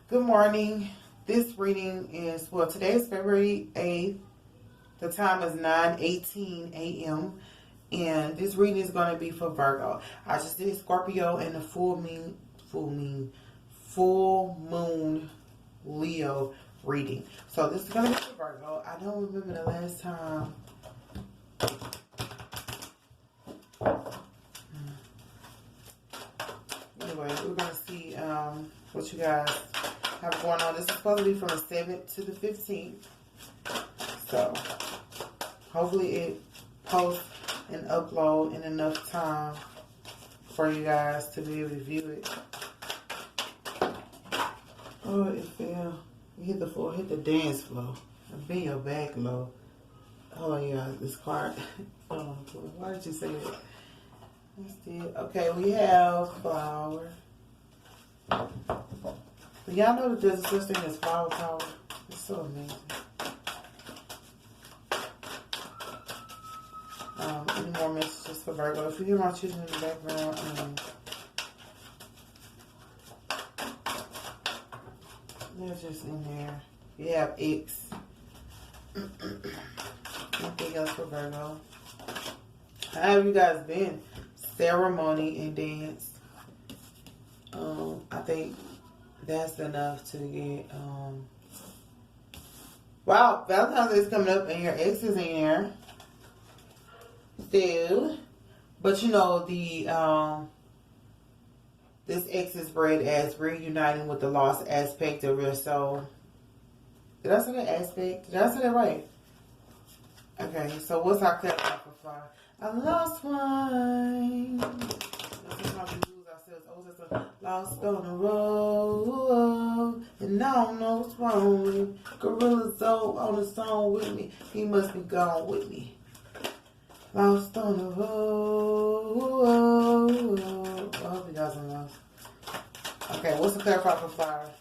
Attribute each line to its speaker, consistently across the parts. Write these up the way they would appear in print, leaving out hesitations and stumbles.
Speaker 1: Good morning. This reading is, well, today is February 8th. The time is 9:18 a.m. And this reading is going to be for Virgo. I just did Scorpio and the full moon Leo reading. So this is going to be for Virgo. I don't remember the last time. Anyway, we're going to see what you guys have going on. This is supposed to be from the 7th to the 15th. So, hopefully it posts and upload in enough time for you guys to be able to view it. Oh, it fell. You hit the floor, hit the dance floor. Bend your back low. Hold on, you guys. This card. Oh, why did you say that? Okay, we have flower. Y'all know that there's such thing as flower power. It's so amazing. Any more messages for Virgo? If you hear my children in the background, they're just in there. You have X. Anything else for Virgo? How have you guys been? Ceremony and dance. I think that's enough to get wow, Valentine's Day is coming up and your ex is in here still. But you know, the this ex is read as reuniting with the lost aspect of your soul. Did I say that aspect? Did I say that right? Okay, so what's our clarify for fire? I lost one. Sometimes we lose ourselves. Oh, that's a lost on the road. And I don't know what's wrong with me. Gorilla Zoe on the song with me. He must be gone with me. Lost on the road. I hope you guys are lost. Okay, what's the clarify for fire?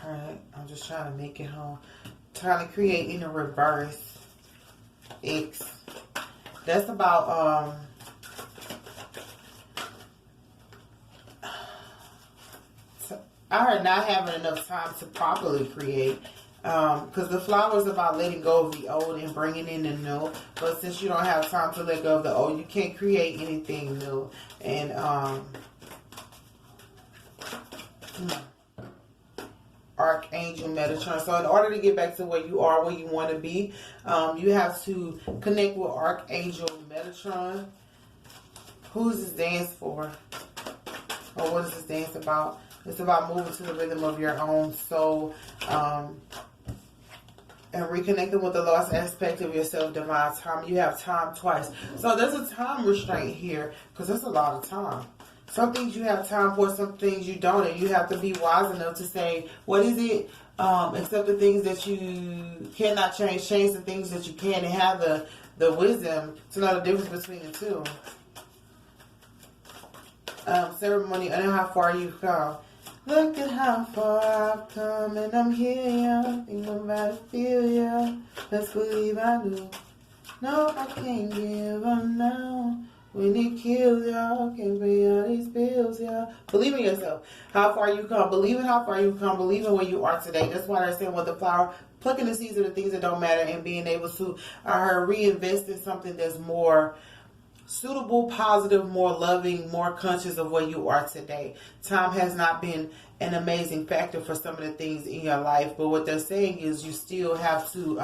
Speaker 1: Alright, I'm just trying to make it home. Trying to create in a reverse X. That's about I heard not having enough time to properly create, because the flower is about letting go of the old and bringing in the new. But since you don't have time to let go of the old, you can't create anything new. And Archangel Metatron. So in order to get back to where you are, where you want to be, you have to connect with Archangel Metatron. Who's this dance for? Or what is this dance about? It's about moving to the rhythm of your own soul, and reconnecting with the lost aspect of yourself, divine time. You have time twice. So there's a time restraint here, because that's a lot of time. Some things you have time for, some things you don't, and you have to be wise enough to say, what is it? Accept the things that you cannot change the things that you can, and have the wisdom to know the difference between the two. Ceremony, I know how far you've come. Look at how far I've come, and I'm here, yeah. Think nobody feel, yeah. Let's believe I do. No, I can't give up now. When it kills y'all, can't pay all these bills, y'all. Believe in yourself. How far you come. Believe in how far you come. Believe in where you are today. That's why they're saying with the flower, plucking the seeds of the things that don't matter and being able to reinvest in something that's more suitable, positive, more loving, more conscious of where you are today. Time has not been an amazing factor for some of the things in your life, but what they're saying is you still have to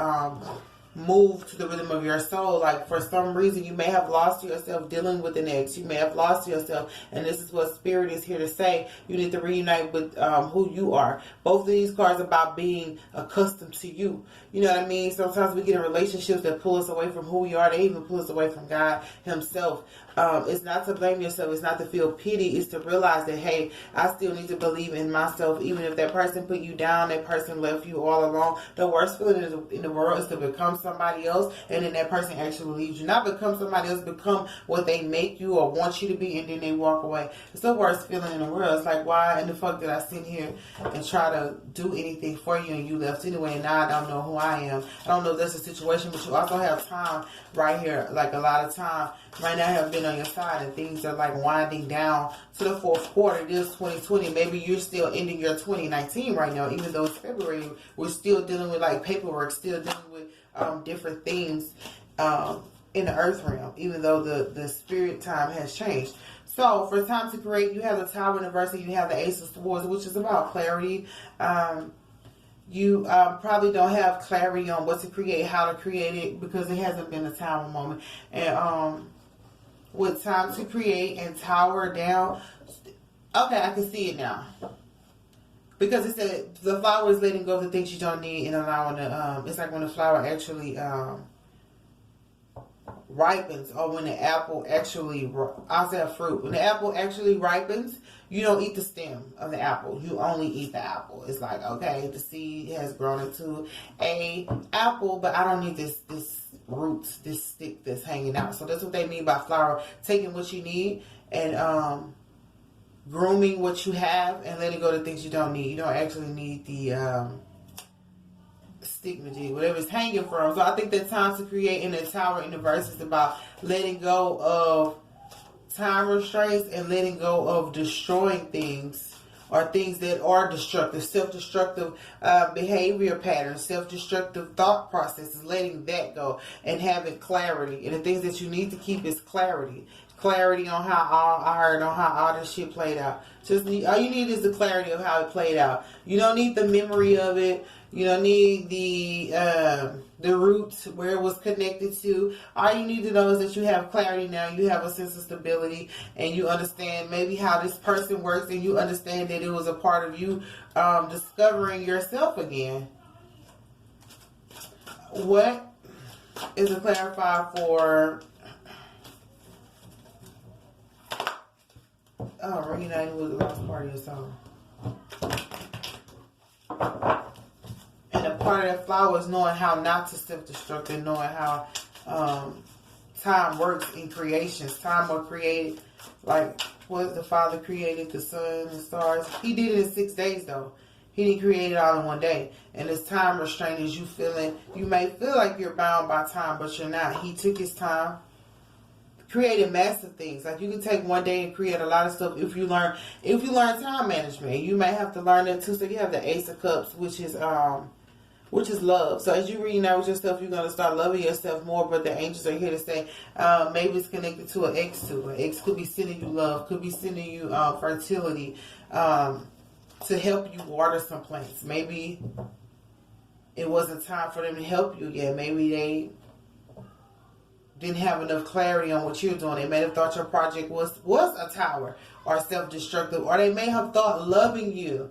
Speaker 1: move to the rhythm of your soul. Like for some reason you may have lost yourself dealing with an ex. You may have lost yourself, and this is what Spirit is here to say. You need to reunite with who you are. Both of these cards are about being accustomed to you. You know what I mean? Sometimes we get in relationships that pull us away from who we are. They even pull us away from God himself. It's not to blame yourself. It's not to feel pity. It's to realize that, hey, I still need to believe in myself. Even if that person put you down, that person left you all alone. The worst feeling in the world is to become somebody else, and then that person actually leaves you. Not become somebody else, become what they make you or want you to be, and then they walk away. It's the worst feeling in the world. It's like, why in the fuck did I sit here and try to do anything for you, and you left anyway, and now I don't know who I am. I don't know if that's a situation, but you also have time right here, like a lot of time might not have been on your side, and things are like winding down to the fourth quarter. It is 2020. Maybe you're still ending your 2019 right now, even though it's February. We're still dealing with like paperwork, still dealing with different things in the earth realm, even though the spirit time has changed. So for time to create, you have the Tower University, you have the Ace of Swords, which is about clarity. You probably don't have clarity on what to create, how to create it, because it hasn't been a Tower moment. And with time to create and Tower down, okay, I can see it now. Because it said the flower is letting go of the things you don't need and allowing the, it's like when the flower actually ripens, or when the apple actually, I'll say a fruit, when the apple actually ripens, you don't eat the stem of the apple, you only eat the apple. It's like, okay, the seed has grown into a apple, but I don't need this root, this stick that's hanging out. So that's what they mean by flower, taking what you need and grooming what you have and letting go of the things you don't need. You don't actually need the stigma, whatever it's hanging from. So I think that time to create in the Tower universe is about letting go of time restraints and letting go of destroying things, or things that are destructive, self-destructive behavior patterns, self-destructive thought processes, letting that go and having clarity. And the things that you need to keep is clarity. Clarity on how all this shit played out. All you need is the clarity of how it played out. You don't need the memory of it. You don't need the roots where it was connected to. All you need to know is that you have clarity now. You have a sense of stability, and you understand maybe how this person works, and you understand that it was a part of you discovering yourself again. What is a clarifier for? Oh, reuniting with the lost part of your soul. And a part of that flower is knowing how not to self-destruct, and knowing how time works in creations. Time was created, like what the Father created the sun and stars. He did it in 6 days though. He didn't create it all in one day. And this time restraint is you may feel like you're bound by time, but you're not. He took his time, created massive things. Like you can take one day and create a lot of stuff if you learn time management. You may have to learn that too. So you have the Ace of Cups, which is love. So as you read out with yourself, you're gonna start loving yourself more. But the angels are here to say maybe it's connected to an ex too. An ex could be sending you love, could be sending you fertility, to help you water some plants. Maybe it wasn't time for them to help you yet. Maybe they didn't have enough clarity on what you're doing. They may have thought your project was a tower or self-destructive, or they may have thought loving you.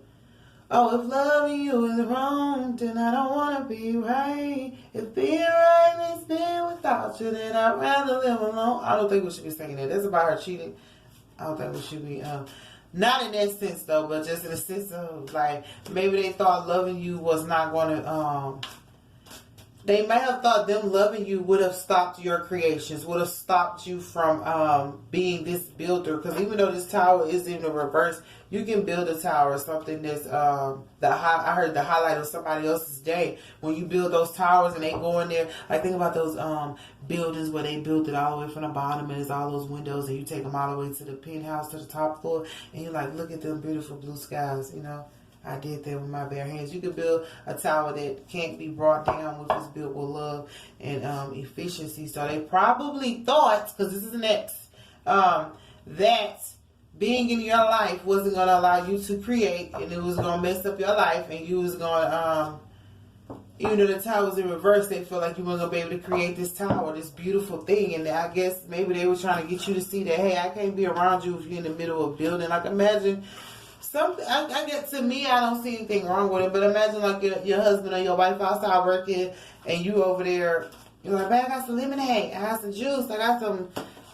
Speaker 1: Oh, if loving you is wrong, then I don't want to be right. If being right means being without you, then I'd rather live alone. I don't think we should be saying that. That's about her cheating. I don't think we should be, not in that sense though, but just in the sense of like, maybe they thought loving you was not going to, they may have thought them loving you would have stopped your creations, would have stopped you from being this builder. Because even though this tower is in the reverse, you can build a tower, something that's I heard the highlight of somebody else's day. When you build those towers and they go in there, like think about those buildings where they built it all the way from the bottom and it's all those windows, and you take them all the way to the penthouse, to the top floor, and you're like, look at them beautiful blue skies, you know. I did that with my bare hands. You can build a tower that can't be brought down, which is built with love and efficiency. So they probably thought, because this is an X, that being in your life wasn't going to allow you to create, and it was going to mess up your life, and you was going to, even though the tower was in reverse, they felt like you weren't going to be able to create this tower, this beautiful thing. And I guess maybe they were trying to get you to see that, hey, I can't be around you if you're in the middle of building. Like imagine something, I get, to me, I don't see anything wrong with it, but imagine like your husband or your wife outside working, and you over there, you're like, man, I got some lemonade, I got some juice, I got some,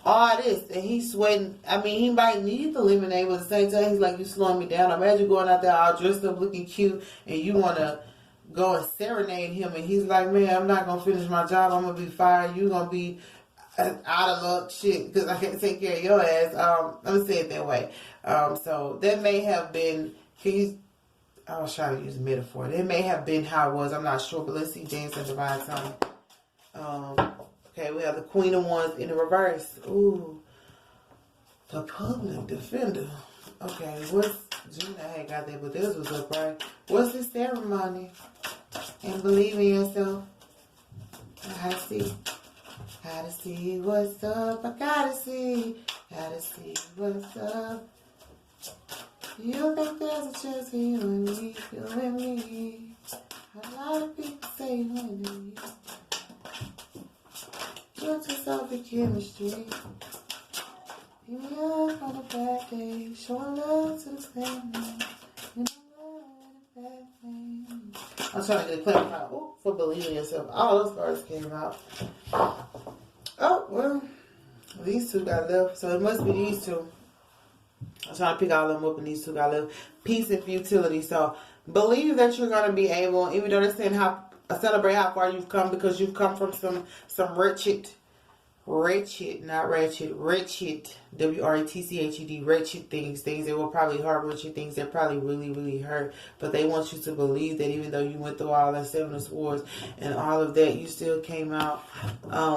Speaker 1: all this, and he's sweating. I mean, he might need the lemonade, but at the same time, he's like, you slowing me down. Imagine going out there all dressed up, looking cute, and you want to go and serenade him, and he's like, man, I'm not going to finish my job, I'm going to be fired, you're going to be out of luck, shit, because I can't take care of your ass. Let me say it that way. So that may have been, I was trying to use a metaphor. That may have been how it was. I'm not sure, but let's see James and Divine Time. Okay, we have the Queen of Wands in the reverse. Ooh, the public defender. Okay, what's Gina had got that, but this was up, right? What's the ceremony? And believe in yourself. I see. Gotta see what's up. I gotta see what's up. You think there's a chance for you and me, you and me? A lot of people say you and me. Look yourself in chemistry. Pick me up on a bad day. Showing love to the family. You know love in a bad thing. I'm trying to get a clarified. Oh, for believing yourself. All those cards came out. Oh, well. These two got left. So it must be these two. I'm trying to pick all of them up, and these two got left. Peace and futility. So believe that you're going to be able, even though they're saying celebrate how far you've come, because you've come from some wretched, W-R-E-T-C-H-E-D, wretched things that will probably hurt with you, things that probably really, really hurt. But they want you to believe that even though you went through all that Seven of Swords and all of that, you still came out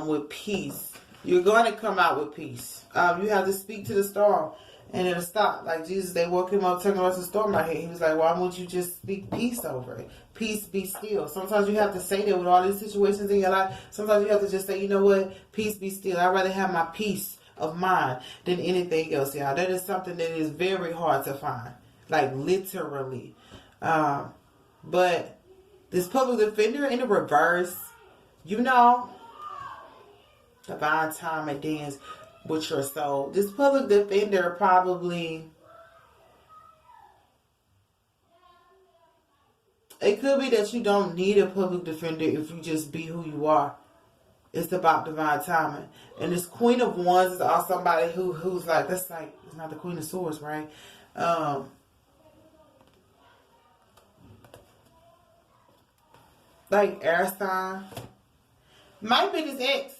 Speaker 1: with peace. You're going to come out with peace. You have to speak to the storm. And it'll stop. Like Jesus, they woke him up talking about the storm right here. He was like, why won't you just speak peace over it? Peace, be still. Sometimes you have to say that with all these situations in your life. Sometimes you have to just say, you know what? Peace, be still. I'd rather have my peace of mind than anything else, y'all. That is something that is very hard to find. Like, literally. But this public defender in the reverse, you know, divine time and dance with your soul. This public defender probably, it could be that you don't need a public defender if you just be who you are. It's about divine timing. And this Queen of Wands is also somebody who's like, that's like, it's not the Queen of Swords, right? Like air sign. Might be this ex.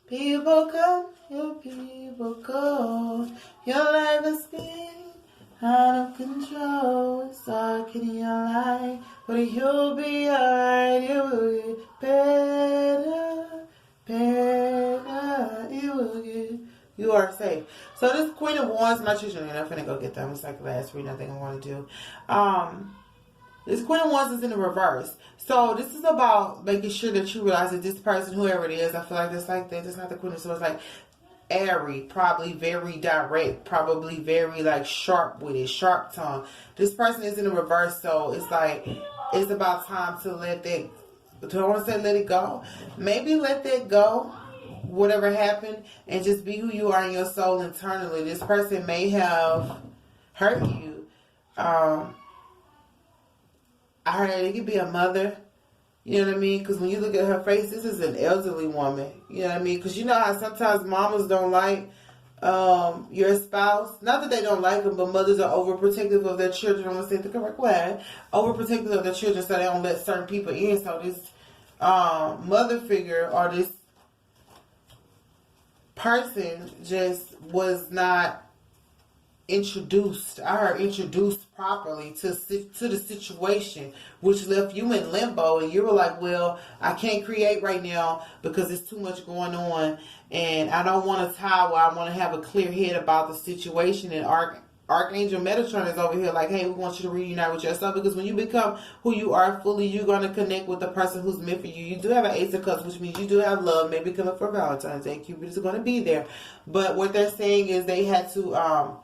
Speaker 1: People come, your people go. Your life is spinning out of control. It's dark in your life, but you'll be alright. It will get better, better. It will get. You are safe. So this Queen of Wands, my children, and I'm finna go get them. It's like the last reading I think I want to do. This Queen of Wands is in the reverse. So this is about making sure that you realize that this person, whoever it is, I feel like that's like that. It's not the Queen of Swords. Like airy, probably very direct, probably very like sharp with it, sharp tongue. This person is in the reverse, so it's like it's about time to let that. Do I want to say let it go? Maybe let that go. Whatever happened, and just be who you are in your soul internally. This person may have hurt you. I heard it could be a mother, you know what I mean? Because when you look at her face, this is an elderly woman, you know what I mean? Because you know how sometimes mamas don't like your spouse. Not that they don't like them, but mothers are overprotective of their children. I'm going to say it the correct way. Overprotective of their children, so they don't let certain people in. So this mother figure or this person just was not introduced. I heard introduced properly to the situation, which left you in limbo, and you were like, well, I can't create right now because there's too much going on, and I don't want to tie where I want to have a clear head about the situation. And Archangel Metatron is over here like, hey, we want you to reunite with yourself, because when you become who you are fully, you're going to connect with the person who's meant for you. You do have an Ace of Cups, which means you do have love, maybe coming for Valentine's Day. Cupid is going to be there. But what they're saying is they had to,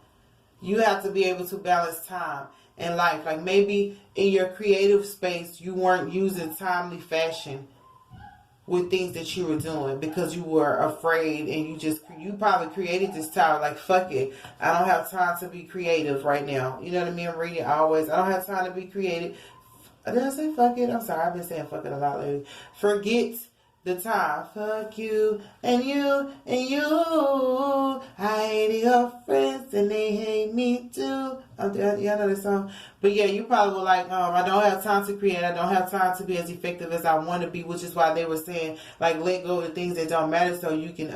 Speaker 1: you have to be able to balance time and life. Like maybe in your creative space, you weren't using timely fashion with things that you were doing because you were afraid, and you probably created this tower like, fuck it, I don't have time to be creative right now. You know what I mean? I'm reading always. I don't have time to be creative. Did I say fuck it? I'm sorry. I've been saying fuck it a lot lately. Forget the time. Fuck you and you and you. I hate your friends and they hate me too. Yeah, I know this song. But yeah, you probably were like, I don't have time to create. I don't have time to be as effective as I want to be, which is why they were saying, like, let go of the things that don't matter so you can,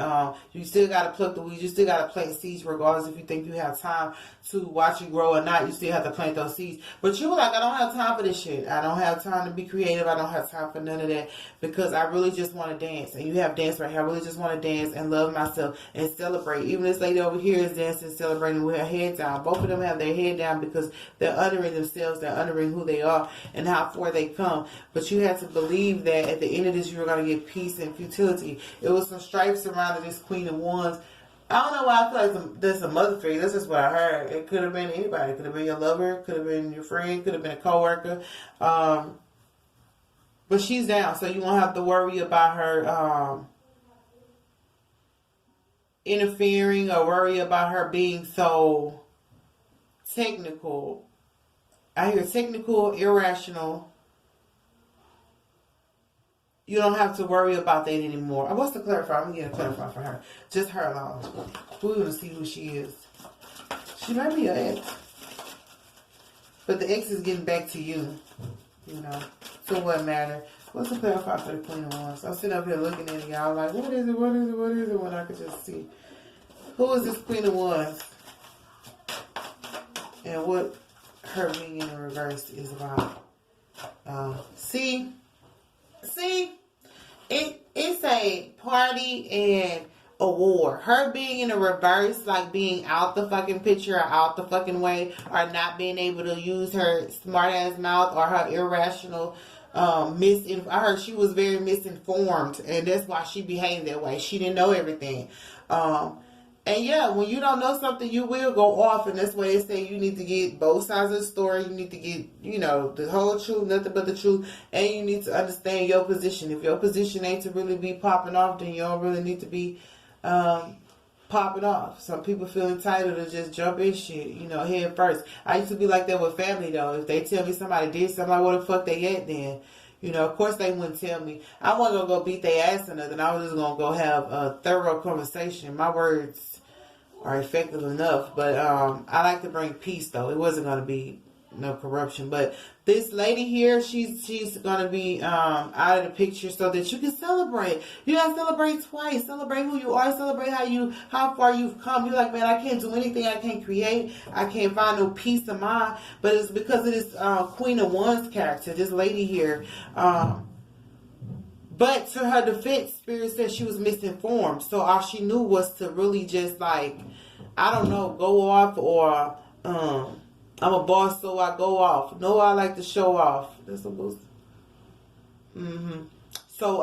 Speaker 1: you still got to pluck the weeds. You still got to plant seeds regardless if you think you have time to watch it grow or not. You still have to plant those seeds. But you were like, I don't have time for this shit. I don't have time to be creative. I don't have time for none of that because I really just want to dance. And you have dance right here. I really just want to dance and love myself and celebrate. Even this lady over here is dancing, celebrating with her head down. Both of them have their head down because they're honoring themselves. They're honoring who they are and how far they come. But you have to believe that at the end of this, you're going to get peace and futility. It was some stripes surrounding this Queen of Wands. I don't know why I feel like there's a mother figure. That's just what I heard. It could have been anybody. It could have been your lover. Could have been your friend. Could have been a coworker. But she's down, so you won't have to worry about her interfering or worry about her being so technical. I hear technical, irrational. You don't have to worry about that anymore. What's the clarify? I'm going to clarify for her. Just her alone. We're going to see who she is. She might be an ex. But the ex is getting back to you. You know. So what matter? What's the clarify for the Queen of Wands? I'm sitting up here looking at y'all like, what is it? What is it? What is it? When I could just see. Who is this Queen of Wands? And what her being in the reverse is about. See, it's a party and a war. Her being in the reverse, like being out the fucking picture or out the fucking way, or not being able to use her smart ass mouth or her irrational I heard she was very misinformed, and that's why she behaved that way. She didn't know everything. And yeah, when you don't know something, you will go off, and that's why they say you need to get both sides of the story. You need to get, you know, the whole truth, nothing but the truth, and you need to understand your position. If your position ain't to really be popping off, then you don't really need to be popping off. Some people feel entitled to just jump in shit, you know, head first. I used to be like that with family, though. If they tell me somebody did something, like, where the fuck they at then? You know, of course they wouldn't tell me. I wasn't going to go beat their ass or nothing. I was just going to go have a thorough conversation. My words are effective enough, but I like to bring peace, though. It wasn't going to be no corruption, but this lady here, she's going to be out of the picture so that you can celebrate. You got to celebrate twice. Celebrate who you are. Celebrate how far you've come. You're like, man, I can't do anything. I can't create. I can't find no peace of mind, but it's because of this Queen of Wands character, this lady here. But to her defense, Spirit said she was misinformed. So all she knew was to really just, like, I don't know, go off, or I'm a boss, so I go off. No, I like to show off. That's a boost. So,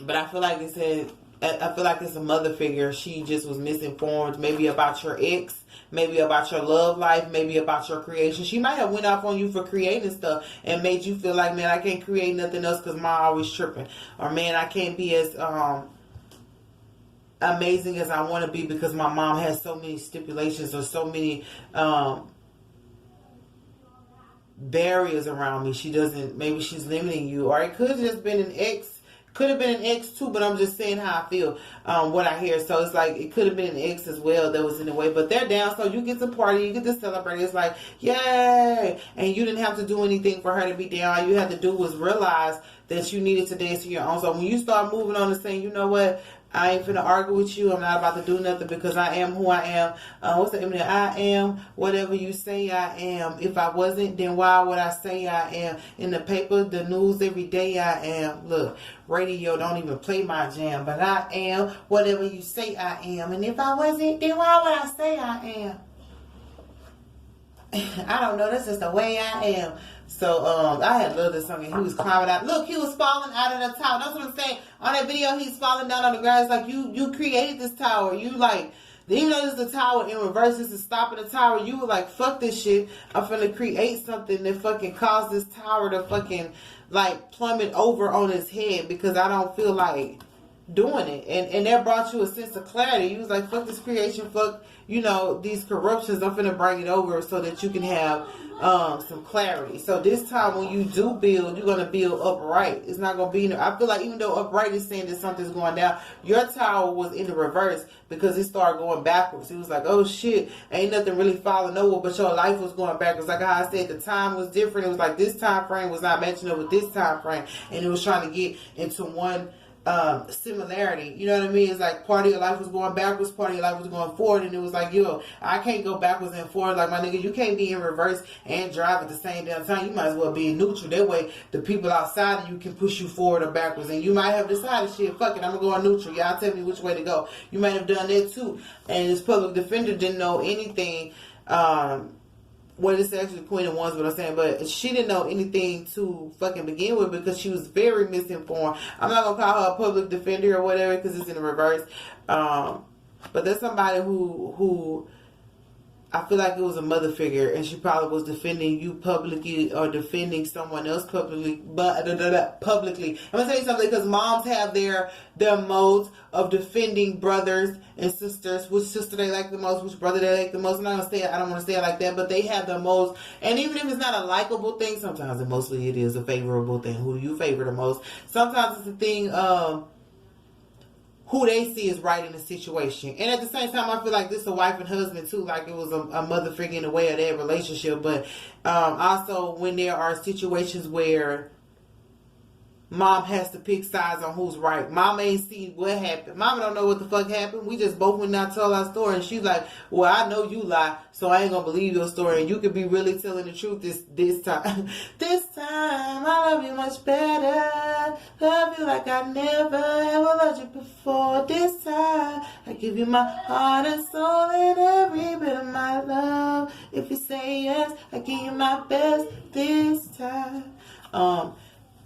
Speaker 1: but I feel like it's a mother figure. She just was misinformed, maybe about your ex, maybe about your love life, maybe about your creation. She might have went off on you for creating stuff and made you feel like, man, I can't create nothing else because mom always tripping. Or, man, I can't be as amazing as I want to be because my mom has so many stipulations or so many barriers around me. She doesn't, maybe she's limiting you. Or it could have just been an ex. Could have been an ex too, but I'm just saying how I feel, what I hear. So it's like, it could have been an ex as well that was in the way, but they're down, so you get to party, you get to celebrate. It's like, yay! And you didn't have to do anything for her to be down. All you had to do was realize that you needed to dance to your own. So when you start moving on and saying, you know what, I ain't finna argue with you. I'm not about to do nothing because I am who I am. What's the image? I am whatever you say I am. If I wasn't, then why would I say I am? In the paper, the news, every day I am. Look, radio don't even play my jam, but I am whatever you say I am. And if I wasn't, then why would I say I am? I don't know. That's just the way I am. So, I had loved this song, and he was climbing out. Look, he was falling out of the tower. That's what I'm saying. On that video, he's falling down on the ground. It's like, you created this tower. You, like, even though this is the tower in reverse, this is stopping the tower, you were like, fuck this shit. I'm finna create something that fucking cause this tower to fucking, like, plummet over on his head, because I don't feel like doing it, and that brought you a sense of clarity. You was like, fuck this creation, fuck, you know, these corruptions. I'm finna bring it over so that you can have some clarity. So this time when you do build, you're gonna build upright. It's not gonna be, I feel like even though upright is saying that something's going down, your tower was in the reverse because it started going backwards. It was like, oh shit, ain't nothing really falling over, but your life was going backwards. Like how I said, the time was different. It was like this time frame was not matching up with this time frame, and it was trying to get into one similarity. You know what I mean? It's like part of your life was going backwards, part of your life was going forward, and it was like, yo, I can't go backwards and forward. Like, my nigga, you can't be in reverse and drive at the same damn time. You might as well be in neutral. That way the people outside of you can push you forward or backwards, and you might have decided, shit, fuck it, I'm gonna go on neutral. Y'all tell me which way to go. You might have done that too. And this public defender didn't know anything. Well, it's actually Queen of Wands, what I'm saying, but she didn't know anything to fucking begin with because she was very misinformed. I'm not gonna call her a public defender or whatever because it's in the reverse. But there's somebody who I feel like it was a mother figure, and she probably was defending you publicly or defending someone else publicly. But publicly, I'm gonna tell you something, because moms have their modes of defending brothers and sisters. Which sister they like the most, which brother they like the most. I'm not gonna say it, I don't want to say it like that, but they have the most. And even if it's not a likable thing, sometimes it mostly it is a favorable thing. Who do you favor the most? Sometimes it's a thing of who they see is right in the situation. And at the same time, I feel like this is a wife and husband too, like it was a mother figure in the way of their relationship. But also when there are situations where mom has to pick sides on who's right. Mom ain't see what happened. Mama don't know what the fuck happened. We just both went out and told our story, and she's like, well, I know you lie, so I ain't gonna believe your story, and you could be really telling the truth this time. This time I love you much better. Love you like I never ever loved you before. This time I give you my heart and soul and every bit of my love. If you say yes, I give you my best this time.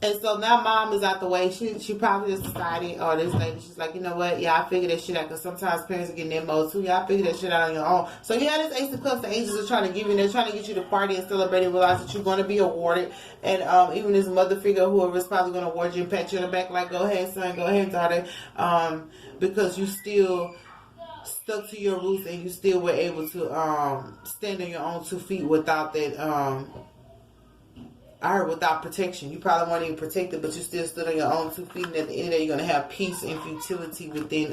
Speaker 1: And so now mom is out the way. She probably just decided, or this lady, she's like, you know what? Yeah, I figured that shit out. Because sometimes parents are getting their mode too. Yeah, I figured that shit out on your own. So yeah, this Ace of Cups, the angels are trying to give you, they're trying to get you to party and celebrate and realize that you're going to be awarded. And even this mother figure, whoever is probably going to award you and pat you on the back like, go ahead, son, go ahead, daughter. Because you still stuck to your roots and you still were able to stand on your own 2 feet without that without protection. You probably weren't even protected, but you still stood on your own 2 feet, and at the end of the day, you're going to have peace and futility within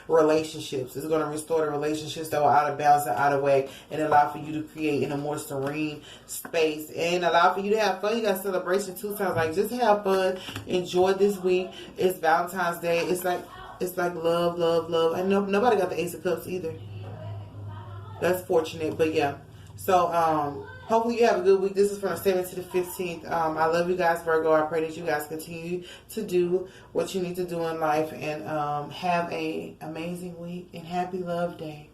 Speaker 1: relationships. It's going to restore the relationships that were out of balance and out of whack, and allow for you to create in a more serene space, and allow for you to have fun. You got celebration 2 times. Like, just have fun. Enjoy this week. It's Valentine's Day. It's like love, love, love. And nobody got the Ace of Cups either. That's fortunate, but yeah. So, hopefully you have a good week. This is from the 7th to the 15th. I love you guys, Virgo. I pray that you guys continue to do what you need to do in life, and have an amazing week and happy love day.